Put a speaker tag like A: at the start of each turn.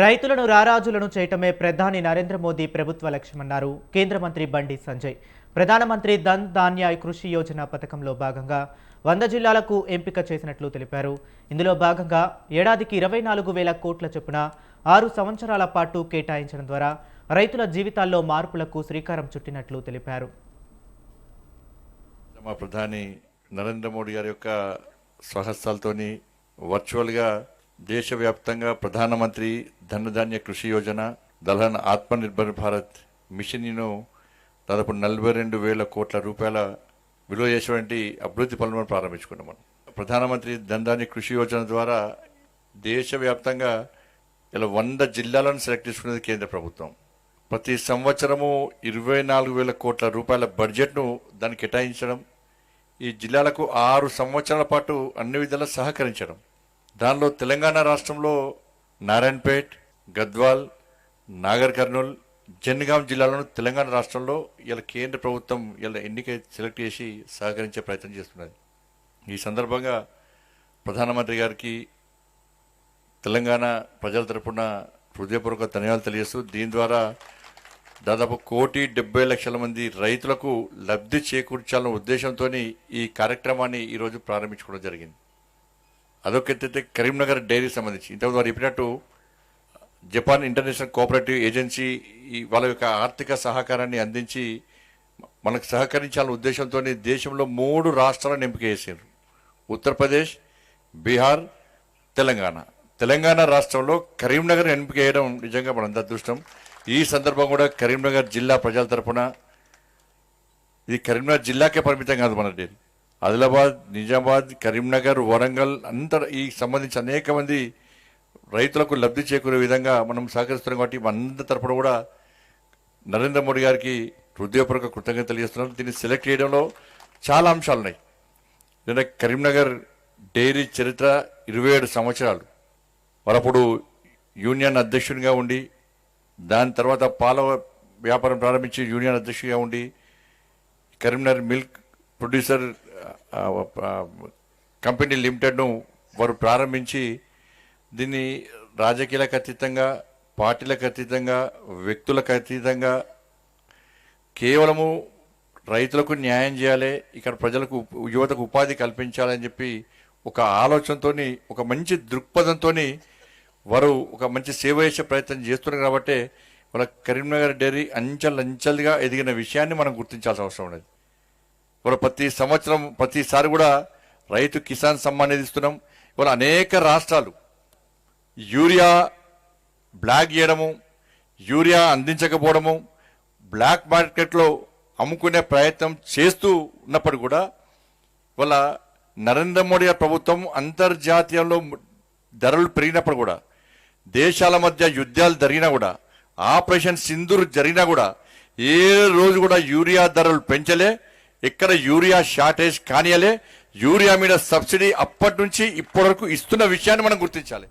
A: రైతులను రారాజులను చేయటమే ప్రధాని నరేంద్ర మోదీ ప్రభుత్వ లక్ష్యమన్నారు కేంద్ర మంత్రి బండి సంజయ్. ప్రధానమంత్రి ధన్ ధాన్య కృషి యోజన పథకంలో భాగంగా 100 జిల్లాలకు ఎంపిక చేసినట్లు తెలిపారు. ఇందులో భాగంగా ఏడాదికి 24,000 కోట్ల చొప్పున 6 సంవత్సరాల పాటు కేటాయించడం ద్వారా రైతుల జీవితాల్లో మార్పులకు శ్రీకారం చుట్టినట్లు తెలిపారు.
B: మా ప్రధాని నరేంద్ర మోడీ గారి యొక్క స్వహస్తాలతోని వర్చువల్గా దేశవ్యాప్తంగా ప్రధానమంత్రి ధన్ ధాన్య కృషి యోజన, దల్హన్ ఆత్మనిర్భర్ భారత్ మిషన్ను దాదాపు 42,000 కోట్ల రూపాయల విలువ చేసేటువంటి అభివృద్ధి పనులను ప్రారంభించుకున్నాం. మనం ప్రధానమంత్రి ధన్ ధాన్య కృషి యోజన ద్వారా దేశవ్యాప్తంగా ఇలా 100 జిల్లాలను సెలెక్ట్ చేసుకునేది కేంద్ర ప్రభుత్వం. ప్రతి సంవత్సరము 24,000 కోట్ల రూపాయల బడ్జెట్ను దానికి కేటాయించడం, ఈ జిల్లాలకు 6 సంవత్సరాల పాటు అన్ని విధాలా సహకరించడం. దానిలో తెలంగాణ రాష్ట్రంలో నారాయణపేట్, గద్వాల్, నాగర్ కర్నూల్, జన్గాం జిల్లాలను తెలంగాణ రాష్ట్రంలో ఇలా కేంద్ర ప్రభుత్వం ఇలా ఎన్నిక సెలెక్ట్ చేసి సహకరించే ప్రయత్నం చేస్తున్నది. ఈ సందర్భంగా ప్రధానమంత్రి గారికి తెలంగాణ ప్రజల తరపున హృదయపూర్వక ధన్యవాదాలు తెలియజేస్తూ, దీని ద్వారా దాదాపు 1,70,00,000 మంది రైతులకు లబ్ధి చేకూర్చాలన్న ఉద్దేశంతో ఈ కార్యక్రమాన్ని ఈరోజు ప్రారంభించుకోవడం జరిగింది. అదొకైతే కరీంనగర్ డైరీ సంబంధించి ఇంతకుముందు వారు చెప్పినట్టు జపాన్ ఇంటర్నేషనల్ కోఆపరేటివ్ ఏజెన్సీ వాళ్ళ యొక్క ఆర్థిక సహకారాన్ని అందించి మనకు సహకరించాలన్న ఉద్దేశంతో దేశంలో 3 రాష్ట్రాలను ఎంపిక చేశారు: ఉత్తరప్రదేశ్, బీహార్, తెలంగాణ. తెలంగాణ రాష్ట్రంలో కరీంనగర్ ఎంపిక చేయడం నిజంగా మనందరి అదృష్టం. ఈ సందర్భం కూడా కరీంనగర్ జిల్లా ప్రజల తరఫున, ఇది కరీంనగర్ జిల్లాకే పరిమితం కాదు, మన డైరీ ఆదిలాబాద్, నిజామాబాద్, కరీంనగర్, వరంగల్ అంతా ఈ సంబంధించి అనేక మంది రైతులకు లబ్ధి చేకూరే విధంగా మనం సహకరిస్తున్నాం. కాబట్టి అందరి తరఫున కూడా నరేంద్ర మోడీ గారికి హృదయపూర్వక కృతజ్ఞతలు తెలియజేస్తున్నాం. దీన్ని సెలెక్ట్ చేయడంలో చాలా అంశాలు ఉన్నాయి. ఎందుకంటే కరీంనగర్ డైరీ చరిత్ర 27 సంవత్సరాలు. వారప్పుడు యూనియన్ అధ్యక్షునిగా ఉండి, దాని తర్వాత పాల వ్యాపారం ప్రారంభించి యూనియన్ అధ్యక్షుడిగా ఉండి, కరీంనగర్ మిల్క్ ప్రొడ్యూసర్ కంపెనీ లిమిటెడ్ను వారు ప్రారంభించి దీన్ని రాజకీయాలకు అతీతంగా, పార్టీలకు అతీతంగా, వ్యక్తులకు అతీతంగా కేవలము రైతులకు న్యాయం చేయాలి, ఇక్కడ ప్రజలకు యువతకు ఉపాధి కల్పించాలని చెప్పి ఒక ఆలోచనతో, ఒక మంచి దృక్పథంతో వారు ఒక మంచి సేవ చేసే ప్రయత్నం చేస్తున్నారు. కాబట్టి వాళ్ళ కరీంనగర్ డైరీ అంచెలంచెలుగా ఎదిగిన విషయాన్ని మనం గుర్తించాల్సిన అవసరం ఉన్నది. ఇవాళ ప్రతి సంవత్సరం ప్రతిసారి కూడా రైతు కిసాన్ సమ్మాన్ నిధి ఇస్తున్నాం. ఇవాళ అనేక రాష్ట్రాలు యూరియా బ్లాక్ చేయడము, యూరియా అందించకపోవడము, బ్లాక్ మార్కెట్లో అమ్ముకునే ప్రయత్నం చేస్తూ ఉన్నప్పుడు కూడా ఇవాళ నరేంద్ర మోడీ ప్రభుత్వం అంతర్జాతీయంలో ధరలు పెరిగినప్పుడు కూడా, దేశాల మధ్య యుద్ధాలు జరిగినా కూడా, ఆపరేషన్ సింధూర్ జరిగినా కూడా ఏ రోజు కూడా యూరియా ధరలు పెంచలే, ఎక్కడ యూరియా షార్టేజ్ కానియలే. యూరియా మీద సబ్సిడీ అప్పటి నుంచి ఇప్పటి వరకు ఇస్తున్న విషయాన్ని మనం గుర్తించాలి.